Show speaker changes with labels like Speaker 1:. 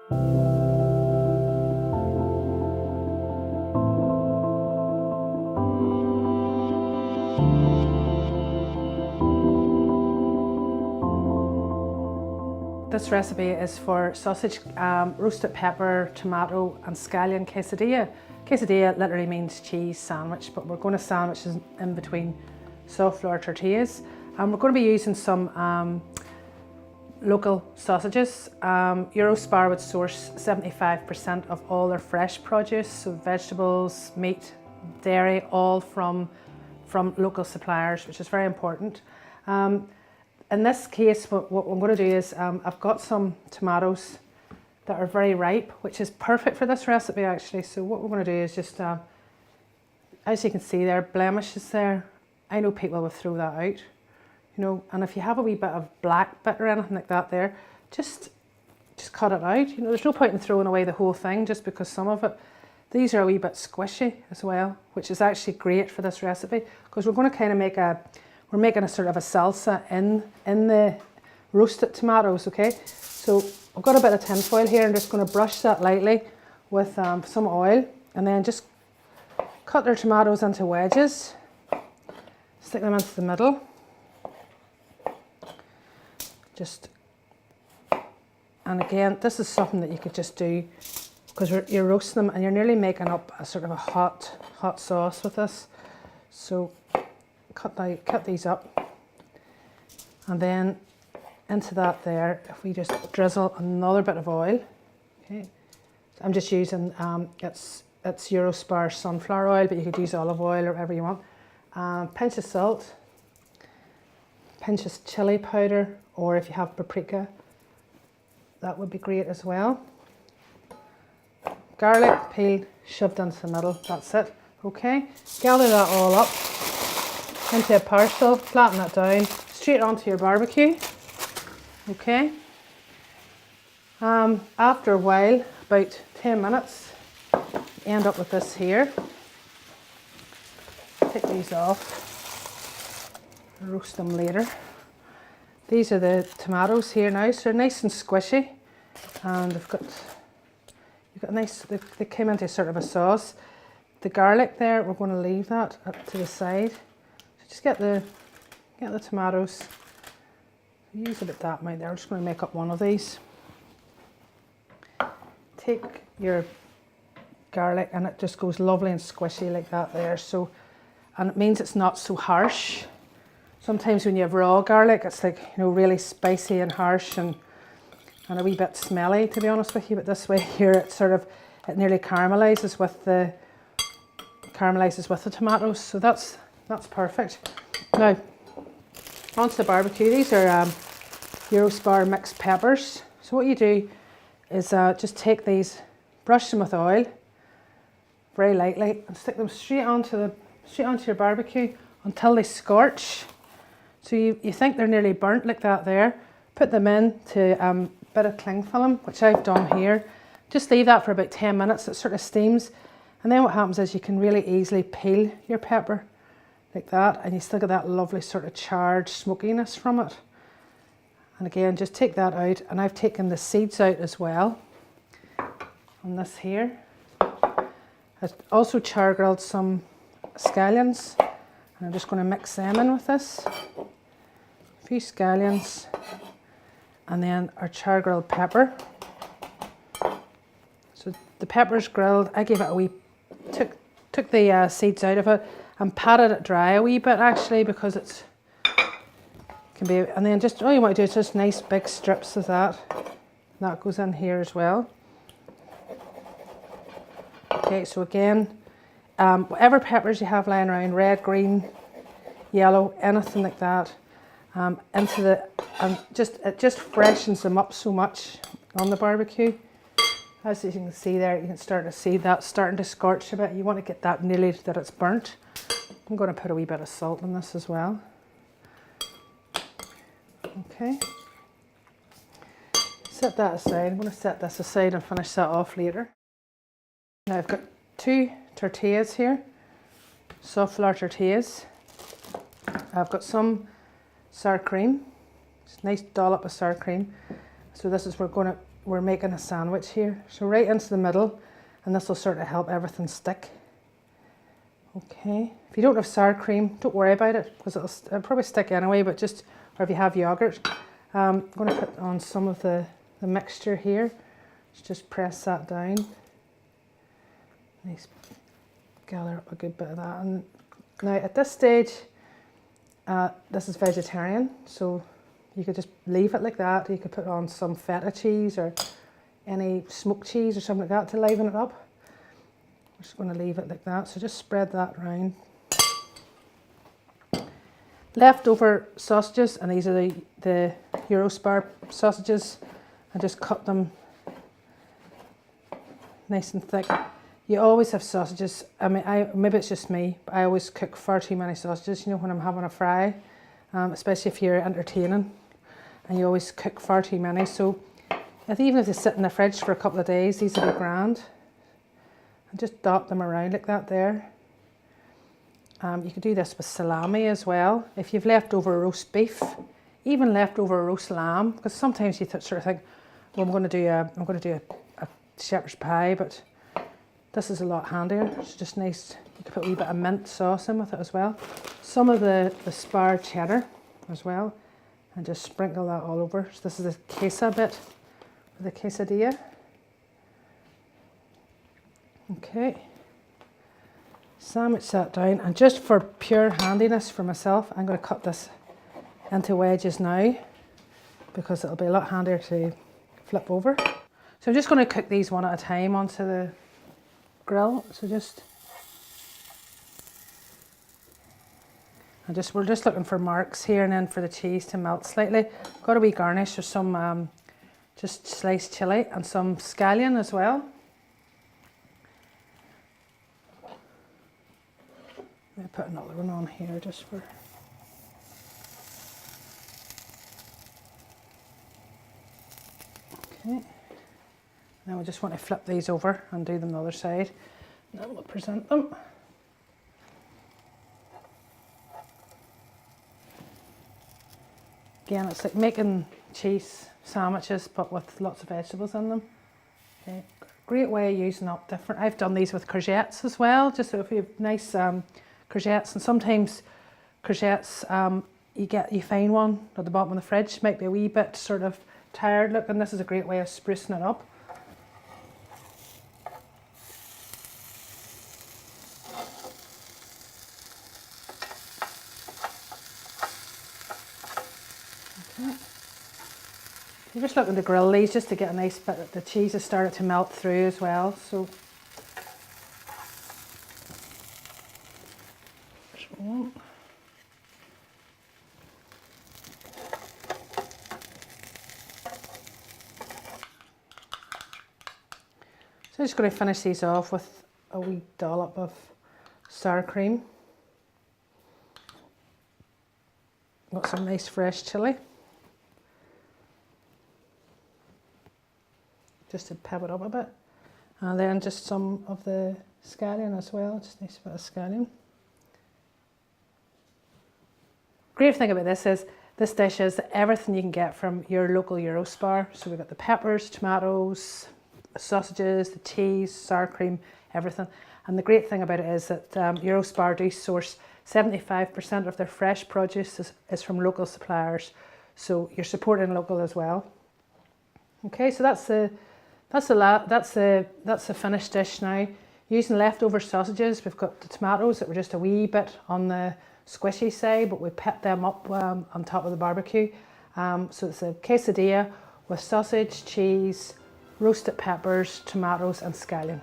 Speaker 1: This recipe is for sausage, roasted pepper, tomato and scallion quesadilla. Quesadilla literally means cheese sandwich, but we're going to sandwich in between soft flour tortillas. And we're going to be using some local sausages. Eurospar would source 75% of all their fresh produce, so vegetables, meat, dairy, all from local suppliers, which is very important. In this case, what I'm going to do is I've got some tomatoes that are very ripe, which is perfect for this recipe actually. So what we're going to do is just, as you can see there, blemishes there. I know people will throw that out, you know, and if you have a wee bit of black bit or anything like that there, just cut it out. You know, there's no point in throwing away the whole thing just because some of it. These are a wee bit squishy as well, which is actually great for this recipe because we're going to kind of make we're making a sort of a salsa in the roasted tomatoes, okay? So I've got a bit of tin foil here. I'm just going to brush that lightly with some oil and then just cut their tomatoes into wedges. Stick them into the middle. And again, this is something that you could just do because you're roasting them and you're nearly making up a sort of a hot sauce with this. So cut these up, and then into that there, if we just drizzle another bit of oil, okay. I'm just using it's Eurospar sunflower oil, but you could use olive oil or whatever you want. Pinch of salt, pinch of chili powder, or if you have paprika, that would be great as well. Garlic peeled, shoved into the middle. That's it. Okay, gather that all up into a parcel, flatten it down, straight onto your barbecue. Okay. After a while, about 10 minutes, you end up with this here. Take these off, roast them later. These are the tomatoes here now, so they're nice and squishy, and you've got nice. They came into sort of a sauce. The garlic there, we're going to leave that up to the side. Just get the tomatoes. Use a bit that amount there. I'm just going to make up one of these. Take your garlic and it just goes lovely and squishy like that there. So, and it means it's not so harsh. Sometimes when you have raw garlic, it's like, you know, really spicy and harsh and a wee bit smelly, to be honest with you. But this way here, it nearly caramelizes with the tomatoes. So that's perfect. Now, onto the barbecue. These are Eurospar mixed peppers. So what you do is just take these, brush them with oil very lightly, and stick them straight onto your barbecue until they scorch. So you think they're nearly burnt like that there. Put them in to a bit of cling film, which I've done here. Just leave that for about 10 minutes. It sort of steams, and then what happens is you can really easily peel your pepper like that, and you still get that lovely sort of charred smokiness from it. And again, just take that out, and I've taken the seeds out as well on this here. I've also char grilled some scallions, and I'm just going to mix them in with this. A few scallions, and then our char grilled pepper. So the pepper's grilled. I gave it a wee, took the seeds out of it and patted it dry a wee bit actually, because it can be, and then just all you want to do is just nice big strips of that. That goes in here as well. Okay, so again, whatever peppers you have lying around, red, green, yellow, anything like that, into the, and it just freshens them up so much on the barbecue. As you can see there, you can start to see that starting to scorch a bit. You want to get that nearly that it's burnt. I'm going to put a wee bit of salt in this as well. Okay. Set that aside. I'm going to set this aside and finish that off later. Now I've got 2 tortillas here, soft flour tortillas. I've got some sour cream, just a nice dollop of sour cream. So this is, we're going to we're making a sandwich here. So right into the middle, and this will sort of help everything stick. Okay, if you don't have sour cream, don't worry about it because it'll probably stick anyway, but just, or if you have yogurt. I'm going to put on some of the mixture here. Just press that down. Nice, gather up a good bit of that. And now at this stage, this is vegetarian, so you could just leave it like that. You could put on some feta cheese or any smoked cheese or something like that to liven it up. I'm just going to leave it like that, so just spread that around. Leftover sausages, and these are the Eurospar sausages. I just cut them nice and thick. You always have sausages. I mean, maybe it's just me, but I always cook far too many sausages, you know, when I'm having a fry, especially if you're entertaining, and you always cook far too many. So even if they sit in the fridge for a couple of days, these will be grand. And just dot them around like that there. You could do this with salami as well. If you've leftover roast beef, even leftover roast lamb, because sometimes you sort of think, well, I'm going to do a shepherd's pie, but this is a lot handier. It's just nice. You could put a wee bit of mint sauce in with it as well. Some of the spar cheddar as well, and just sprinkle that all over. So this is the queso bit for the quesadilla. Okay. Sandwich that down, and just for pure handiness for myself, I'm going to cut this into wedges now because it'll be a lot handier to flip over. So I'm just going to cook these one at a time onto the grill. So we're just looking for marks here, and then for the cheese to melt slightly. Got a wee garnish of some just sliced chilli and some scallion as well. Let me put another one on here just for... Okay. Now we just want to flip these over and do them the other side. Now we'll present them. Again, it's like making cheese sandwiches but with lots of vegetables in them. Okay. Great way of using up different... I've done these with courgettes as well, just so if you have nice courgettes, and sometimes courgettes, you find one at the bottom of the fridge, might be a wee bit sort of tired looking. This is a great way of sprucing it up. Okay. I'm just looking to grill these just to get a nice bit. The cheese has started to melt through as well, so. So I'm just going to finish these off with a wee dollop of sour cream. Got some nice fresh chilli. Just to pep it up a bit. And then just some of the scallion as well, just a nice bit of scallion. Great thing about this dish is everything you can get from your local Eurospar. So we've got the peppers, tomatoes, sausages, the cheese, sour cream, everything. And the great thing about it is that Eurospar do source 75% of their fresh produce is from local suppliers. So you're supporting local as well. Okay, so that's the finished dish now. Using leftover sausages, we've got the tomatoes that were just a wee bit on the squishy side, but we pet them up on top of the barbecue. So it's a quesadilla with sausage, cheese, roasted peppers, tomatoes and scallion.